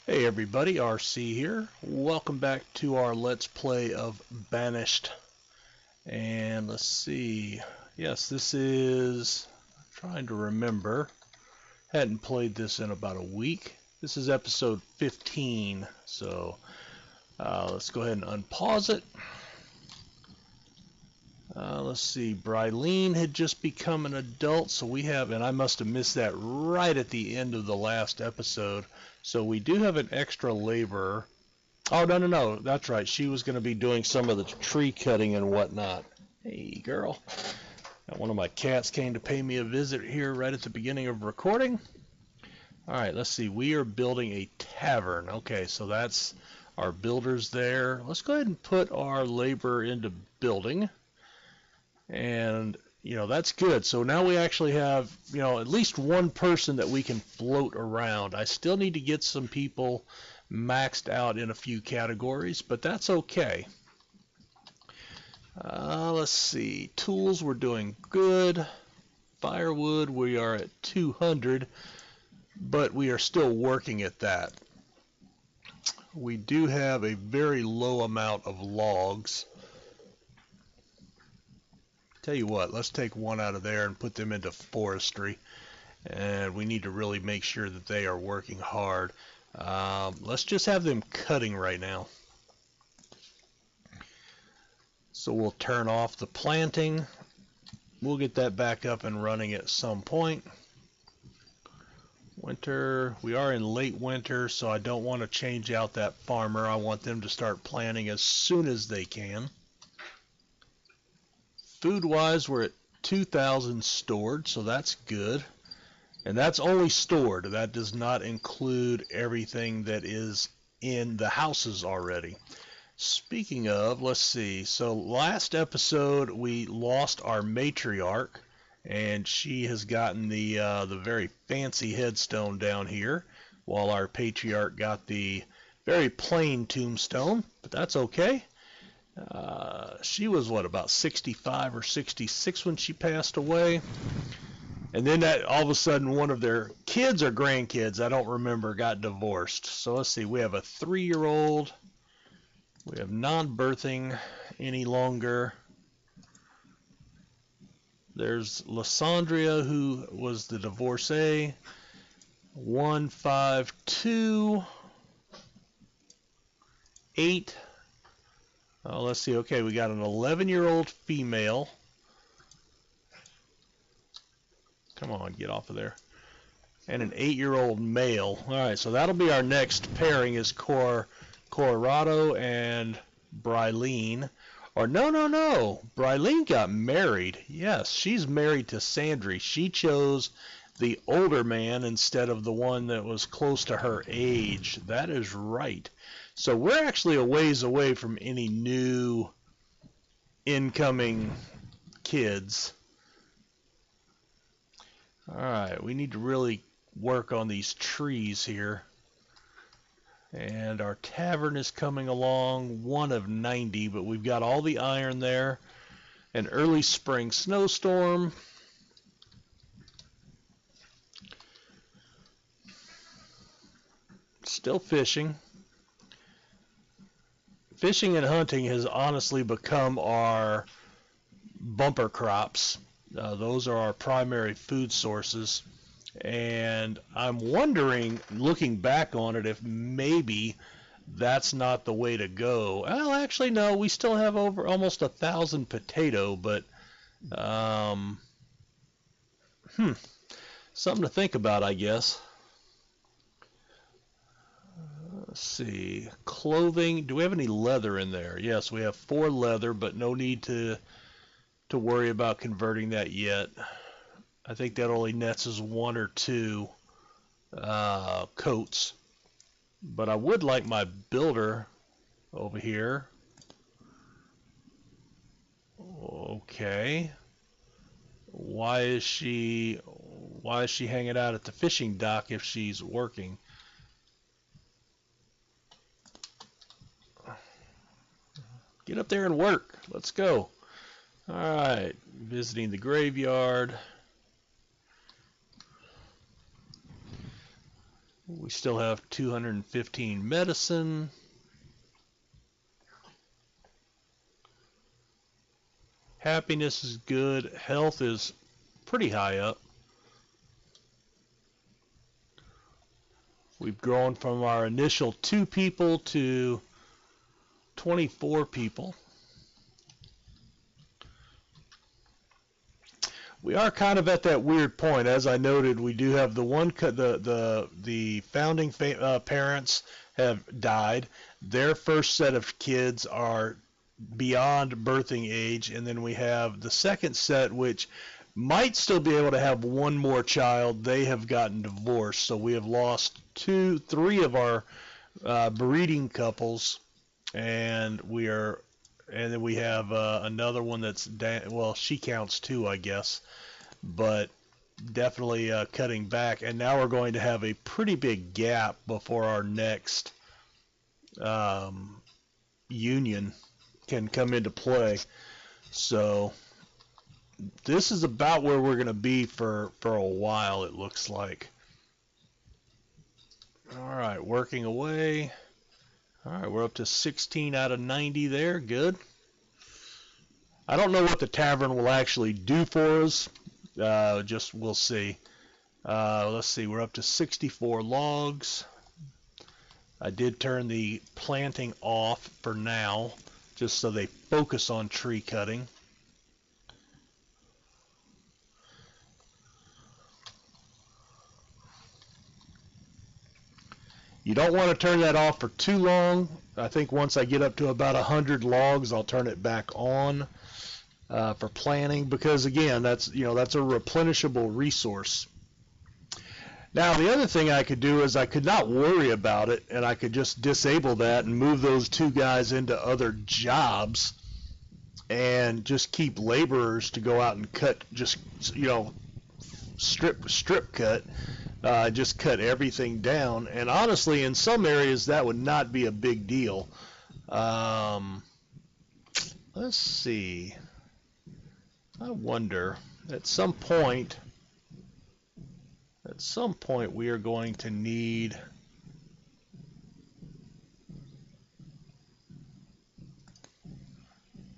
Hey everybody, RC here. Welcome back to our Let's Play of Banished. And let's see. Yes, this is... I'm trying to remember. Hadn't played this in about a week. This is episode 15. So let's go ahead and unpause it. Let's see. Bryleen had just become an adult, so we have... And I must have missed that right at the end of the last episode. So we do have an extra laborer. Oh, no. That's right. She was going to be doing some of the tree cutting and whatnot. Hey, girl. Now, one of my cats came to pay me a visit here right at the beginning of recording. All right, let's see. We are building a tavern. Okay, so that's our builders there. Let's go ahead and put our labor into building. And, that's good. So now we actually have, at least one person that we can float around. I still need to get some people maxed out in a few categories, but that's okay. Let's see. Tools, we're doing good. Firewood, we are at 200, but we are still working at that. We do have a very low amount of logs. Tell you what, let's take one out of there and put them into forestry. And we need to really make sure that they are working hard. Let's just have them cutting right now. So we'll turn off the planting. We'll get that back up and running at some point. Winter, we are in late winter, so I don't want to change out that farmer. I want them to start planting as soon as they can. Food-wise, we're at 2,000 stored, so that's good. And that's only stored. That does not include everything that is in the houses already. Speaking of, let's see. So last episode, we lost our matriarch, and she has gotten the very fancy headstone down here, while our patriarch got the very plain tombstone, but that's okay. She was, about 65 or 66 when she passed away. And then that all of a sudden one of their kids or grandkids, I don't remember, got divorced. So let's see, we have a 3-year-old. We have non-birthing any longer. There's Lysandria, who was the divorcee. 152. 8. Let's see. Okay, we got an 11-year-old female. Come on, get off of there. And an 8-year-old male. All right, so that'll be our next pairing is Colorado and Bryleen. Or no. Bryleen got married. Yes, she's married to Sandry. She chose the older man instead of the one that was close to her age. That is right. So we're actually a ways away from any new incoming kids. Alright, we need to really work on these trees here. And our tavern is coming along, 1 of 90, but we've got all the iron there. An early spring snowstorm. Still fishing. Fishing and hunting has honestly become our bumper crops. Those are our primary food sources. And I'm wondering, looking back on it, if maybe that's not the way to go. Well, actually, no. We still have over almost 1,000 potato, but something to think about, I guess. Let's see, clothing. Do we have any leather in there? Yes, we have 4 leather, but no need to worry about converting that yet. I think that only nets us 1 or 2 coats. But I would like my builder over here. Okay. Why is she hanging out at the fishing dock if she's working? Get up there and work. Let's go. Alright, visiting the graveyard. We still have 215 medicine. Happiness is good. Health is pretty high up. We've grown from our initial 2 people to 24 people. We are kind of at that weird point. As I noted, we do have the founding parents have died. Their first set of kids are beyond birthing age, and then we have the second set, which might still be able to have one more child. They have gotten divorced, so we have lost 3 of our breeding couples, and then we have another one that's well, she counts 2, I guess, but definitely cutting back. And now we're going to have a pretty big gap before our next union can come into play. So this is about where we're going to be for a while, it looks like. All right, working away. All right, we're up to 16 out of 90 there. Good. I don't know what the tavern will actually do for us. Just we'll see. Let's see, we're up to 64 logs. I did turn the planting off for now, just so they focus on tree cutting. You don't want to turn that off for too long. I think once I get up to about 100 logs, I'll turn it back on for planting, because again, that's a replenishable resource. Now, the other thing I could do is I could not worry about it, and I could just disable that and move those 2 guys into other jobs and just keep laborers to go out and cut, just, strip cut, just cut everything down. And honestly, in some areas, that would not be a big deal. Let's see. I wonder, at some point we are going to need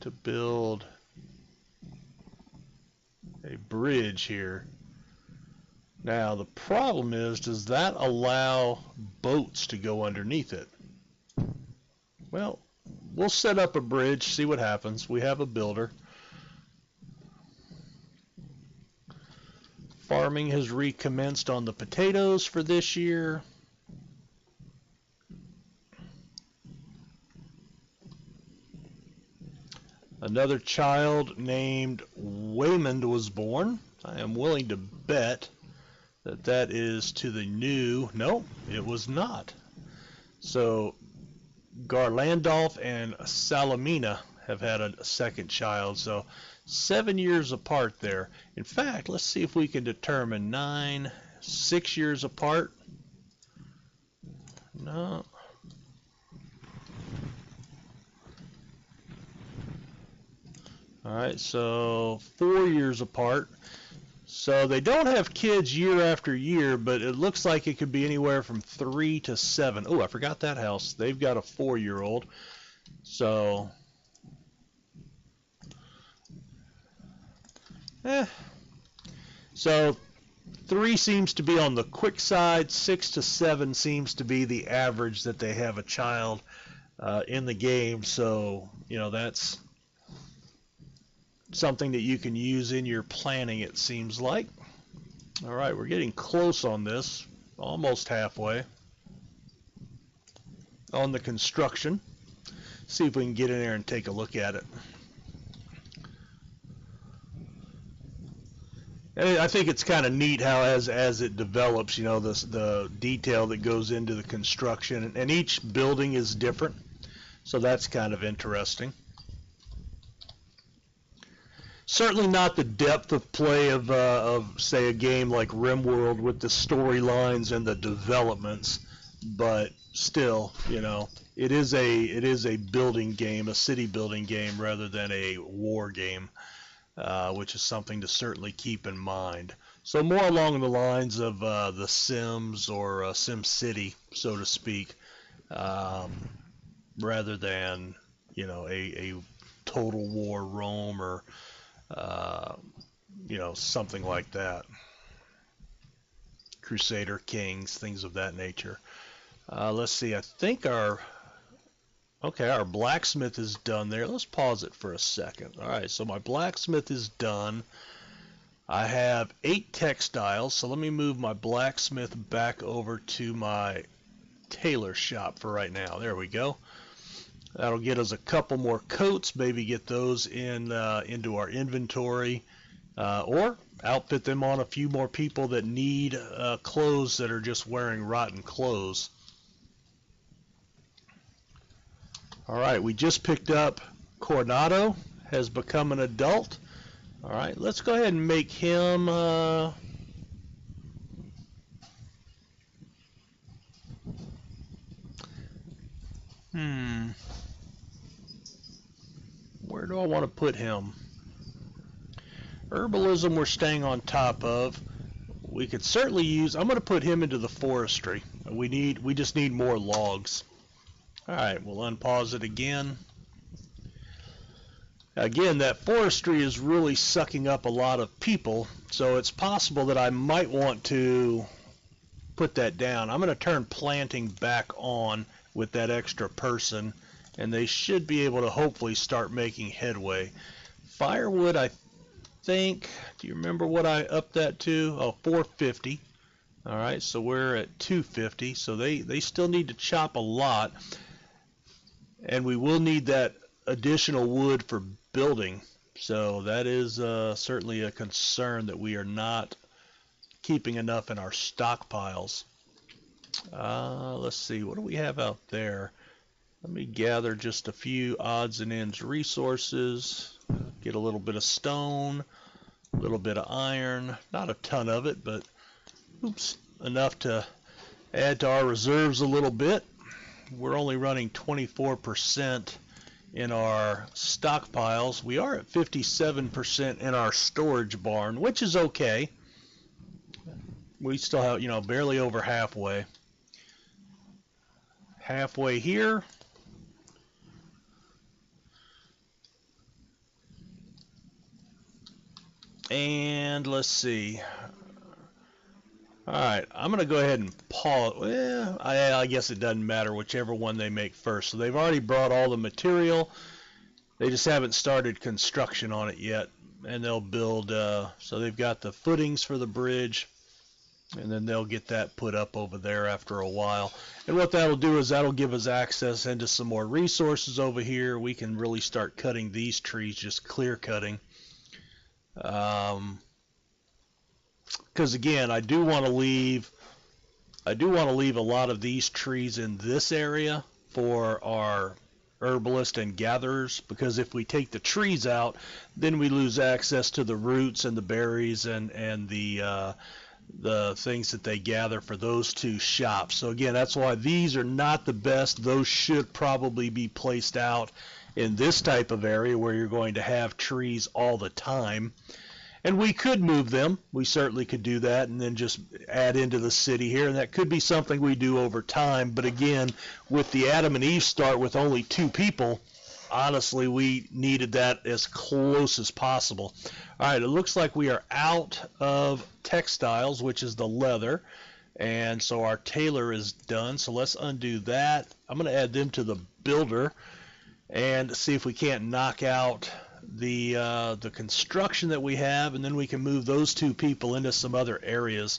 to build a bridge here. Now the problem is, does that allow boats to go underneath it? Well, we'll set up a bridge, see what happens. We have a builder. Farming has recommenced on the potatoes for this year. Another child named Waymond was born. I am willing to bet that that is to the new... No, it was not. So Garlandolf and Salamina have had a second child. So 7 years apart there. In fact, let's see if we can determine 6 years apart. No. All right, so 4 years apart. So they don't have kids year after year, but it looks like it could be anywhere from 3 to 7. Oh, I forgot that house. They've got a 4-year-old. So... So 3 seems to be on the quick side. 6 to 7 seems to be the average that they have a child in the game. So, that's something that you can use in your planning, it seems like. All right, we're getting close on this, almost halfway on the construction. See if we can get in there and take a look at it. And I think it's kind of neat how as it develops, the detail that goes into the construction, and each building is different, so that's kind of interesting. Certainly not the depth of play of say a game like RimWorld with the storylines and the developments, but still, it is a building game, a city building game rather than a war game. Which is something to certainly keep in mind. So more along the lines of The Sims or Sim City, so to speak, um, rather than a Total War Rome or uh, something like that. Crusader Kings, things of that nature. Let's see. I think our blacksmith is done there. Let's pause it for a second. All right, so my blacksmith is done. I have 8 textiles, so let me move my blacksmith back over to my tailor shop for right now. There we go. That'll get us a couple more coats, maybe get those into our inventory, or outfit them on a few more people that need clothes that are just wearing rotten clothes. All right, we just picked up Coronado, has become an adult. All right, let's go ahead and make him where do I want to put him? Herbalism we're staying on top of. We could certainly use, I'm going to put him into the forestry. We just need more logs. All right, we'll unpause it again. Again, that forestry is really sucking up a lot of people, so it's possible that I might want to put that down. I'm going to turn planting back on with that extra person, and they should be able to hopefully start making headway. Firewood, I think, do you remember what I upped that to? Oh, 450. All right, so we're at 250, so they still need to chop a lot, and we will need that additional wood for building. So that is certainly a concern that we are not keeping enough in our stockpiles. Let's see, what do we have out there? Let me gather just a few odds and ends resources. Get a little bit of stone, a little bit of iron, not a ton of it, but enough to add to our reserves a little bit. We're only running 24% in our stockpiles. We are at 57% in our storage barn, which is okay. We still have, barely over halfway. Halfway here. And let's see. All right, I'm going to go ahead and pause. Well, I guess it doesn't matter whichever one they make first. So they've already brought all the material. They just haven't started construction on it yet. And they'll build, so they've got the footings for the bridge. And then they'll get that put up over there after a while. And what that'll do is that'll give us access into some more resources over here. We can really start cutting these trees, just clear cutting. Because again, I do want to leave a lot of these trees in this area for our herbalists and gatherers, because if we take the trees out, then we lose access to the roots and the berries and the things that they gather for those two shops. So again, that's why these are not the best. Those should probably be placed out in this type of area where you're going to have trees all the time. And we could move them. We certainly could do that and then just add into the city here. And that could be something we do over time. But again, with the Adam and Eve start with only 2 people, honestly, we needed that as close as possible. All right, it looks like we are out of textiles, which is the leather. And so our tailor is done. So let's undo that. I'm going to add them to the builder and see if we can't knock out the construction that we have, and then we can move those 2 people into some other areas.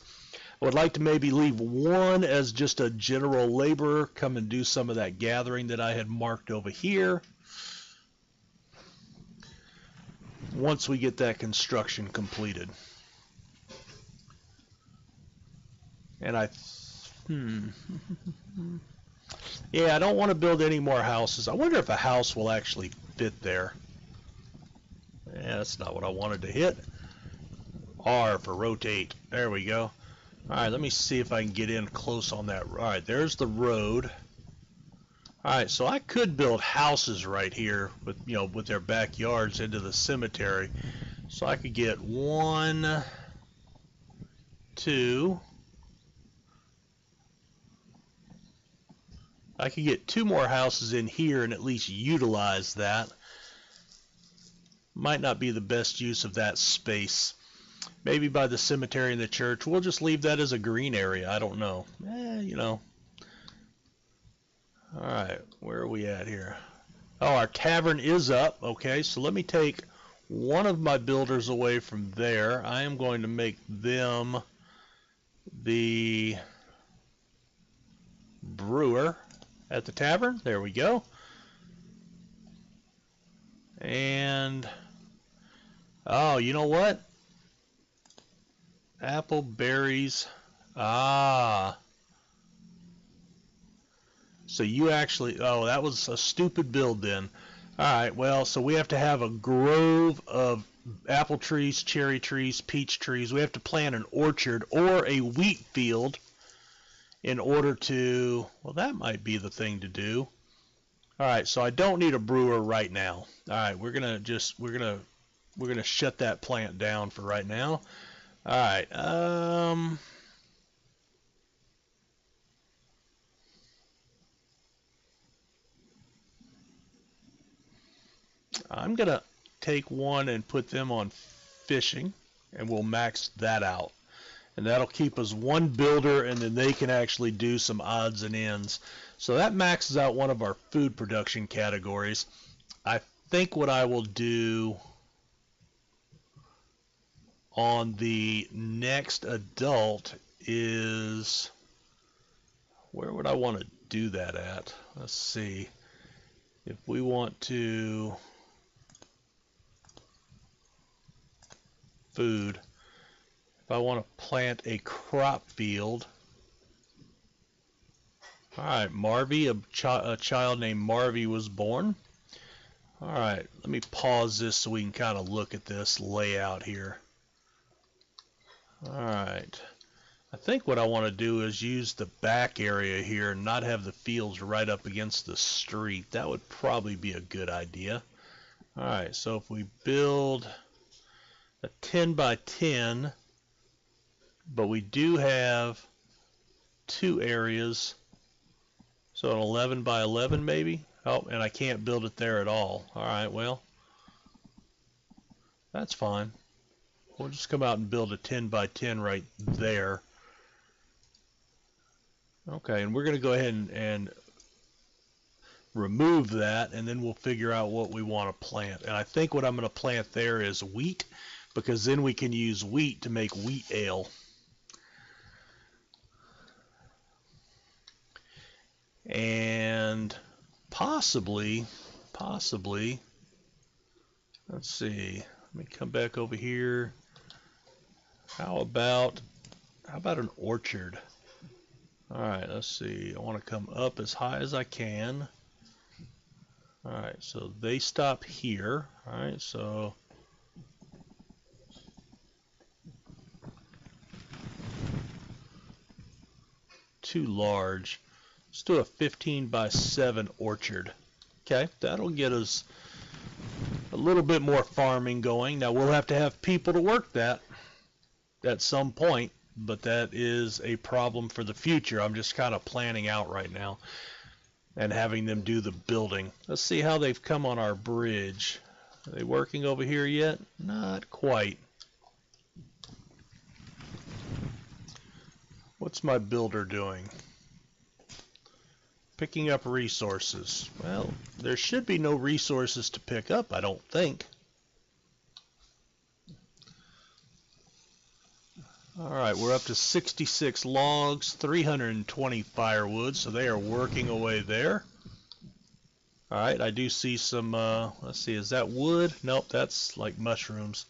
I would like to maybe leave one as just a general laborer, come and do some of that gathering that I had marked over here once we get that construction completed. And yeah, I don't want to build any more houses. I wonder if a house will actually fit there. Yeah, that's not what I wanted to hit. R for rotate. There we go. All right, let me see if I can get in close on that. All right, there's the road. All right, so I could build houses right here with, with their backyards into the cemetery. So I could get 1, 2. I could get 2 more houses in here and at least utilize that. Might not be the best use of that space. Maybe by the cemetery and the church. We'll just leave that as a green area. I don't know. You know. Alright, where are we at here? Oh, our tavern is up. Okay, so let me take one of my builders away from there. I am going to make them the brewer at the tavern. There we go. And, oh, you know what? Apple, berries. Ah. So you actually, oh, that was a stupid build then. Alright, well, so we have to have a grove of apple trees, cherry trees, peach trees. We have to plant an orchard or a wheat field in order to, well, that might be the thing to do. Alright, so I don't need a brewer right now. Alright, we're gonna shut that plant down for right now. Alright, I'm gonna take one and put them on fishing, and we'll max that out. And that'll keep us one builder, and then they can actually do some odds and ends. So that maxes out one of our food production categories. I think what I will do on the next adult is, where would I want to do that at? Let's see. If we want to food, if I want to plant a crop field. Alright, Marvy, a child named Marvy was born. Alright, let me pause this so we can kind of look at this layout here. Alright, I think what I want to do is use the back area here and not have the fields right up against the street. That would probably be a good idea. Alright, so if we build a 10 by 10, but we do have 2 areas, so an 11 by 11 maybe. Oh, and I can't build it there at all. Alright, well, that's fine. We'll just come out and build a 10 by 10 right there. Okay, and we're going to go ahead and remove that, and then we'll figure out what we want to plant. And I think what I'm going to plant there is wheat, because then we can use wheat to make wheat ale. And possibly, let's see, let me come back over here. How about an orchard? Alright, let's see, I want to come up as high as I can. Alright, so they stop here. Alright, so too large. Let's do a 15 by 7 orchard. Okay, that'll get us a little bit more farming going. Now we'll have to have people to work that at some point, but that is a problem for the future. I'm just kind of planning out right now and having them do the building. Let's see how they've come on our bridge. Are they working over here yet? Not quite. What's my builder doing? Picking up resources. Well, there should be no resources to pick up, I don't think. Alright, we're up to 66 logs, 320 firewood, so they are working away there. Alright, I do see some, let's see, is that wood? Nope, that's like mushrooms.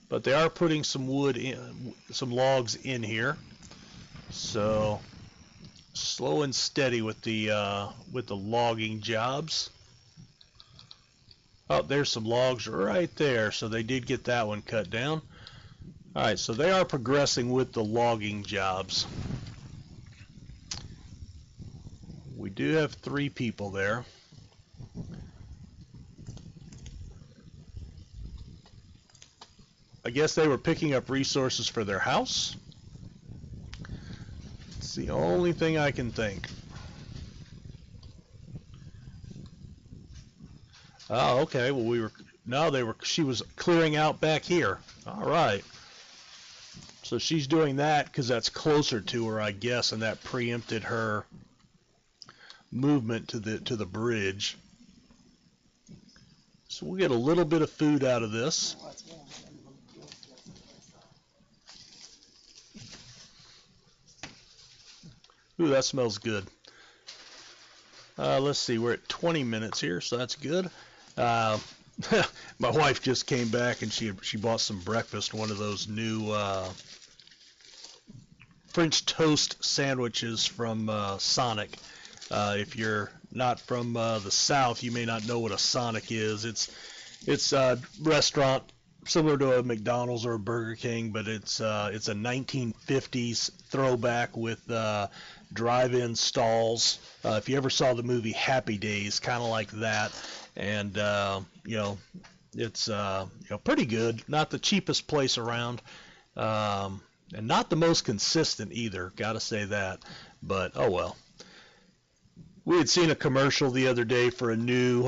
But they are putting some wood in, some logs in here. So, slow and steady with the logging jobs. Oh, there's some logs right there, so they did get that one cut down. Alright, so they are progressing with the logging jobs. We do have 3 people there. I guess they were picking up resources for their house. It's the only thing I can think. Oh, okay. Well, she was clearing out back here. All right. So she's doing that because that's closer to her, I guess, and that preempted her movement to the bridge. So we'll get a little bit of food out of this. Ooh, that smells good. Let's see, we're at 20 minutes here, so that's good. My wife just came back and she bought some breakfast, one of those new French toast sandwiches from Sonic. If you're not from the South, you may not know what a Sonic is. It's a restaurant similar to a McDonald's or a Burger King, but it's a 1950s throwback with drive-in stalls. If you ever saw the movie Happy Days, kind of like that, and it's pretty good. Not the cheapest place around, and not the most consistent either. Got to say that, but oh well. We had seen a commercial the other day for a new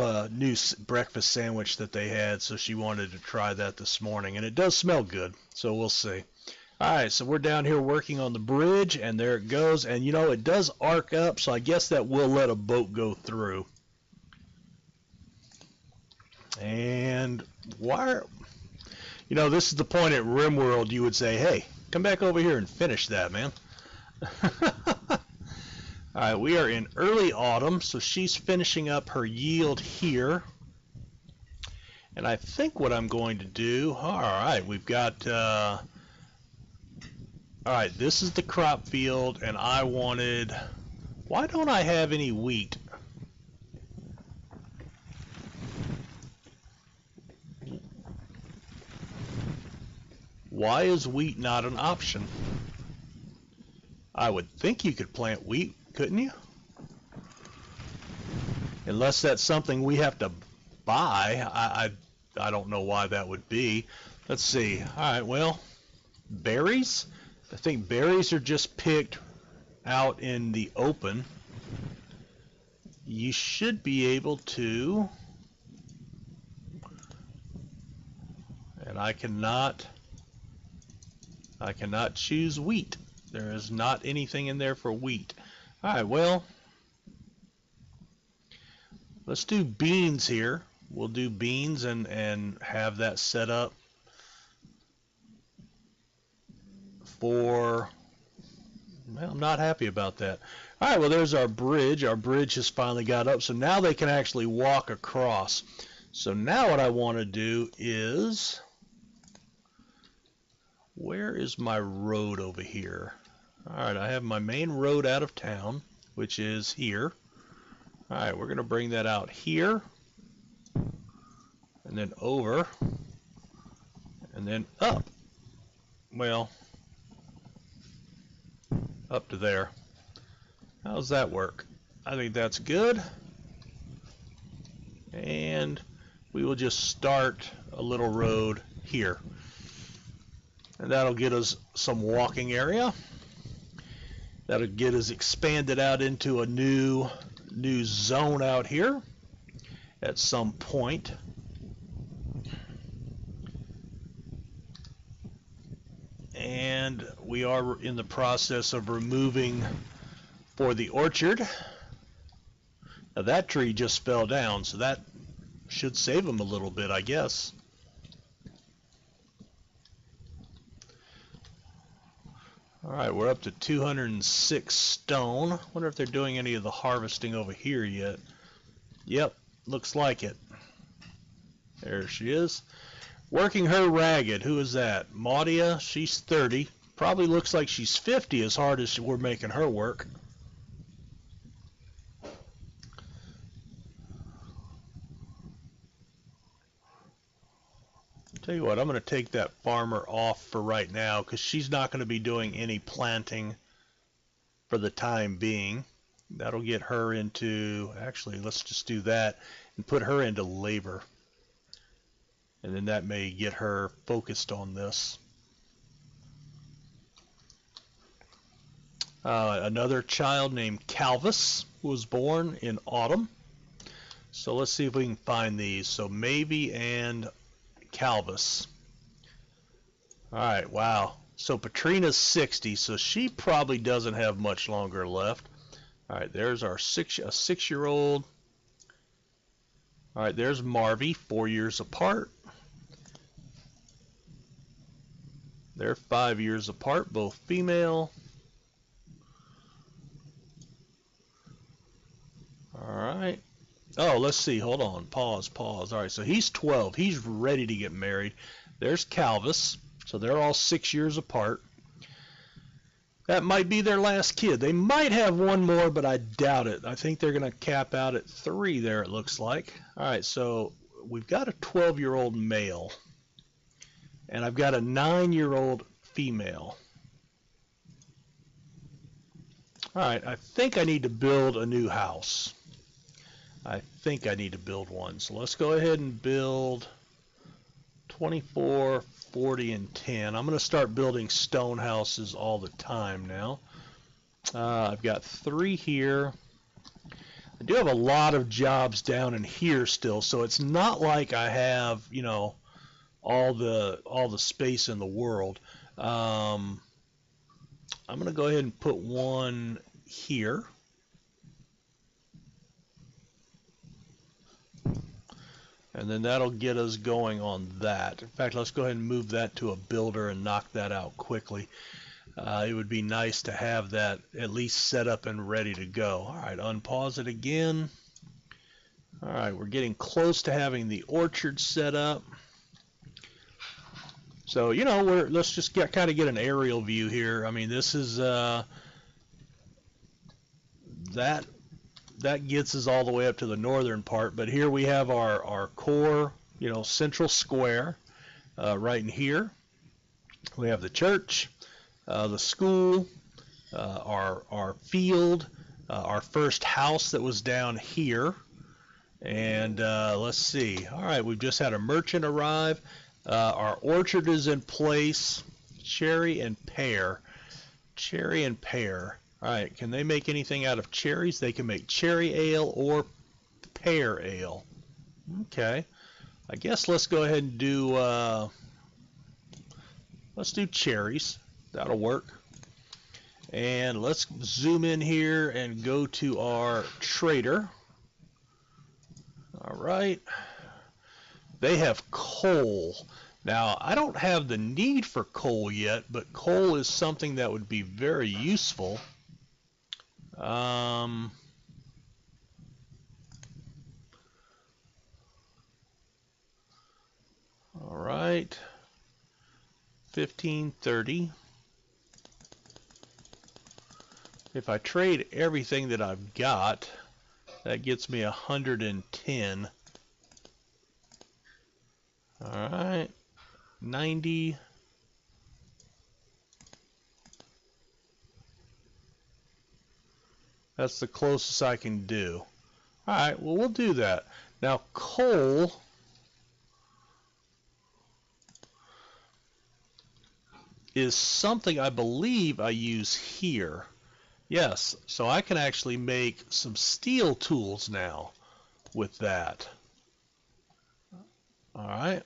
breakfast sandwich that they had, so she wanted to try that this morning, and it does smell good, so we'll see. All right, so we're down here working on the bridge, and there it goes, and it does arc up, so I guess that will let a boat go through. And this is the point at RimWorld you would say, hey, come back over here and finish that, man. All right, we are in early autumn, so she's finishing up her yield here. And I think what I'm going to do, all right, we've got, all right, this is the crop field, and why don't I have any wheat? Why is wheat not an option? I would think you could plant wheat, couldn't you? Unless that's something we have to buy. I don't know why that would be. Let's see. All right, well, berries? I think berries are just picked out in the open. You should be able to, and I cannot choose wheat. There is not anything in there for wheat. All right, well, let's do beans here. We'll do beans and have that set up for, well, I'm not happy about that. All right, well, there's our bridge. Our bridge has finally got up, so now they can actually walk across. So now what I want to do is, where is my road over here? All right, I have my main road out of town, which is here. All right, we're going to bring that out here, and then over, and then up. Well, up to there. How does that work? I think that's good. And we will just start a little road here. And that'll get us some walking area. That'll get us expanded out into a new zone out here at some point. And we are in the process of removing for the orchard. Now that tree just fell down, so that should save them a little bit, I guess. All right, we're up to 206 stone. Wonder if they're doing any of the harvesting over here yet. Yep, looks like it. There she is. Working her ragged. Who is that? Maudia, she's 30. Probably looks like she's 50 as hard as we're making her work. Tell you what, I'm going to take that farmer off for right now because she's not going to be doing any planting for the time being. That'll get her into, actually, let's just do that and put her into labor. and then that may get her focused on this. Another child named Calvis was born in autumn. So let's see if we can find these. So Maybe and Calvis. All right, wow. So Patrina's 60, so she probably doesn't have much longer left. All right, there's our 6-year-old. All right, there's Marvy, 4 years apart. They're 5 years apart, both female. All right. Oh, let's see. Hold on. Pause. All right, so he's 12. He's ready to get married. There's Calvis. So they're all 6 years apart. That might be their last kid. They might have one more, but I doubt it. I think they're going to cap out at 3 there, it looks like. All right, so we've got a 12-year-old male, and I've got a 9-year-old female. All right, I think I need to build a new house. I think I need to build one. So let's go ahead and build 24, 40, and 10. I'm going to start building stone houses all the time now. I've got 3 here. I do have a lot of jobs down in here still, so it's not like I have, you know, all the space in the world. I'm going to go ahead and put one here. And then that'll get us going on that. In fact, let's go ahead and move that to a builder and knock that out quickly. It would be nice to have that at least set up and ready to go. All right, unpause it again. All right, we're getting close to having the orchard set up. So, you know, let's just kind of get an aerial view here. I mean, this is that gets us all the way up to the northern part, but here we have our core, you know, central square right in here. We have the church, the school, our field, our first house that was down here, and let's see. All right, we've just had a merchant arrive. Our orchard is in place. Cherry and pear. Cherry and pear. All right, can they make anything out of cherries? They can make cherry ale or pear ale. Okay, I guess let's go ahead and do let's do cherries. That'll work. And let's zoom in here and go to our trader. All right, they have coal. Now, I don't have the need for coal yet, but coal is something that would be very useful. All right, 1530. If I trade everything that I've got, that gets me 110. All right, 90. That's the closest I can do. All right, well, we'll do that. Now, coal is something I believe I use here. Yes, so I can actually make some steel tools now with that. All right.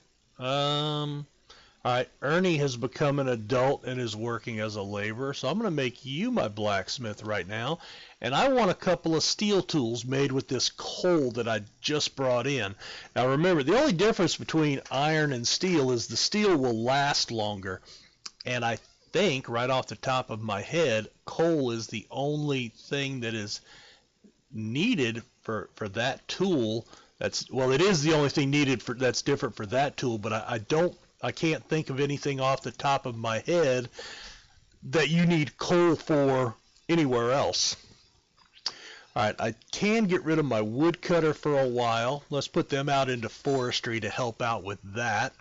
All right, Ernie has become an adult and is working as a laborer, so I'm going to make you my blacksmith right now. And I want a couple of steel tools made with this coal that I just brought in. Now remember, the only difference between iron and steel is the steel will last longer. And I think, right off the top of my head, coal is the only thing that is needed for that tool. Well, it is the only thing needed that's different for that tool, but I can't think of anything off the top of my head that you need coal for anywhere else. All right, I can get rid of my woodcutter for a while. Let's put them out into forestry to help out with that.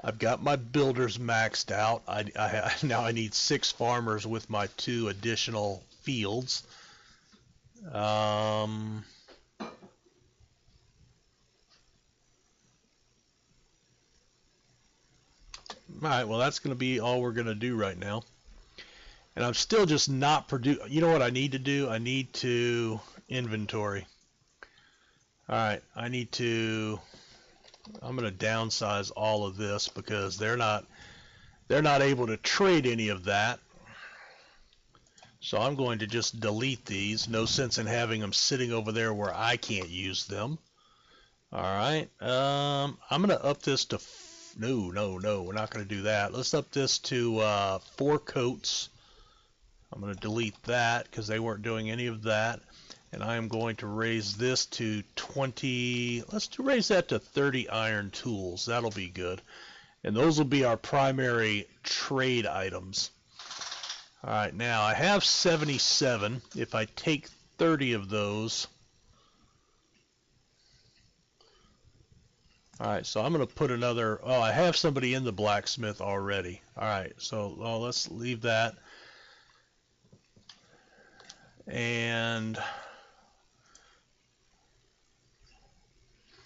I've got my builders maxed out. Now I need 6 farmers with my 2 additional fields. Alright, well that's going to be all we're going to do right now. And I'm still just not producing. You know what I need to do? I need to inventory. Alright, I'm going to downsize all of this because they're not able to trade any of that. So I'm going to just delete these. No sense in having them sitting over there where I can't use them. Alright, I'm going to up this to, no, we're not going to do that. Let's up this to 4 coats. I'm going to delete that because they weren't doing any of that. And I am going to raise this to 20, raise that to 30 iron tools. That'll be good. And those will be our primary trade items. Alright, now I have 77. If I take 30 of those, alright, so I'm going to put another, oh, I have somebody in the blacksmith already. Alright, so let's leave that. And,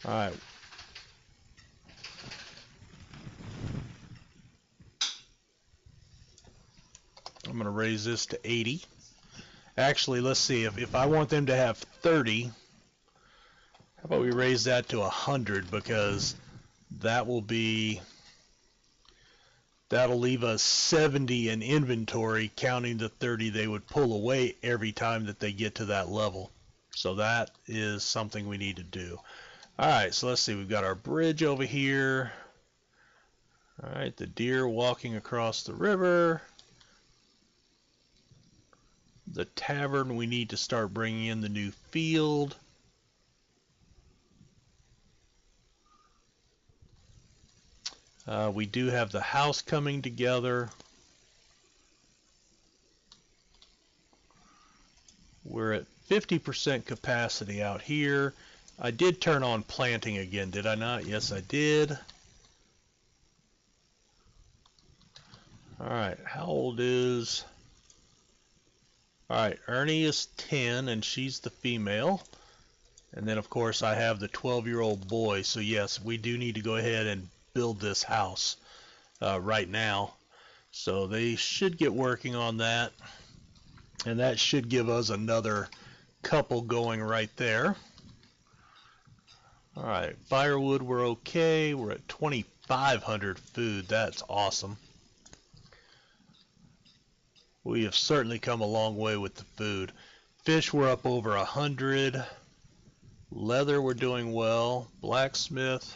alright. I'm going to raise this to 80. Actually, let's see, if I want them to have 30, how about we raise that to 100, because that'll leave us 70 in inventory, counting the 30 they would pull away every time that they get to that level. So that is something we need to do. Alright, so let's see, we've got our bridge over here. Alright, the deer walking across the river. The tavern, we need to start bringing in the new field. We do have the house coming together. We're at 50% capacity out here. I did turn on planting again, did I not? Yes, I did. Alright, how old is... Alright, Ernie is 10, and she's the female. And then, of course, I have the 12-year-old boy. So, yes, we do need to go ahead and build this house right now. So they should get working on that. And that should give us another couple going right there. Alright, firewood, we're okay. We're at 2,500 food. That's awesome. We have certainly come a long way with the food. Fish, we're up over 100. Leather, we're doing well. Blacksmith.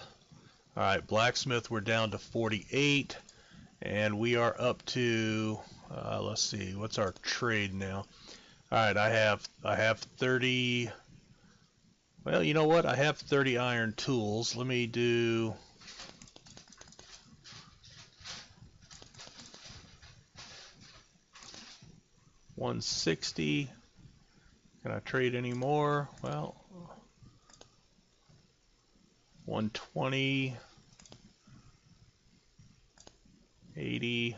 Alright, blacksmith, we're down to 48. And we are up to, let's see, what's our trade now? Alright, I have 30. Well, you know what? I have 30 iron tools. Let me do... $160. Can I trade any more? Well, 120, 80.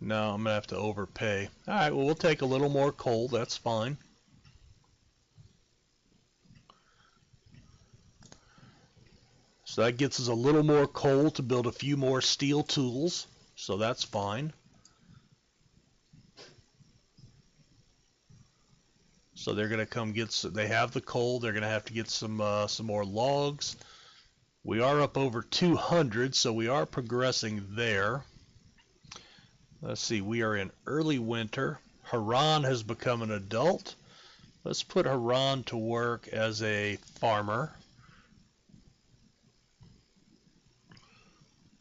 No, I'm gonna have to overpay. All right, well, we'll take a little more coal. That's fine. So that gets us a little more coal to build a few more steel tools. So that's fine. So they're going to come get, they have the coal, they're going to have to get some more logs. We are up over 200, so we are progressing there. Let's see, we are in early winter. Haran has become an adult. Let's put Haran to work as a farmer.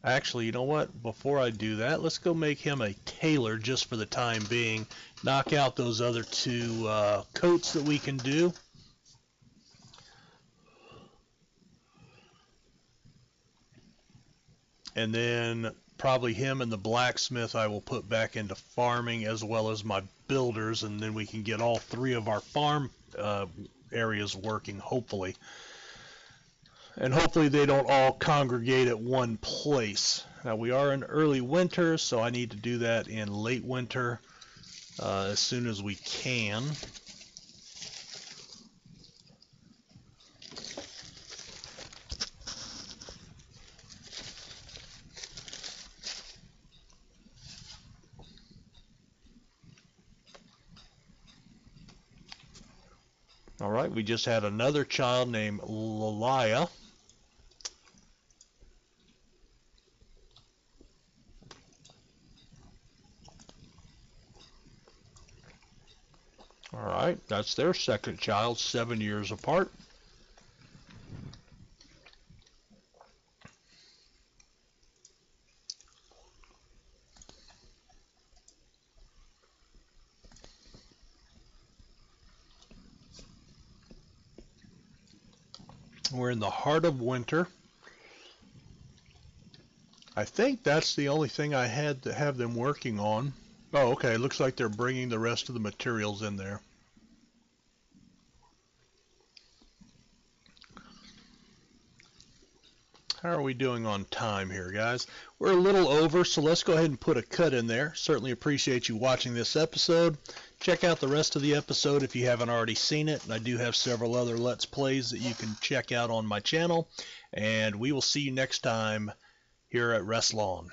Actually, you know what? Before I do that, let's go make him a tailor just for the time being. Knock out those other 2 coats that we can do. And then probably him and the blacksmith I will put back into farming, as well as my builders, and then we can get all 3 of our farm areas working, hopefully. And hopefully they don't all congregate at one place. Now we are in early winter, so I need to do that in late winter as soon as we can. All right, we just had another child named Lalia. All right, that's their second child, 7 years apart. We're in the heart of winter. I think that's the only thing I had to have them working on. Oh, okay, looks like they're bringing the rest of the materials in there. How are we doing on time here, guys? We're a little over, so let's go ahead and put a cut in there. Certainly appreciate you watching this episode. Check out the rest of the episode if you haven't already seen it. I do have several other Let's Plays that you can check out on my channel. And we will see you next time here at Restlawn.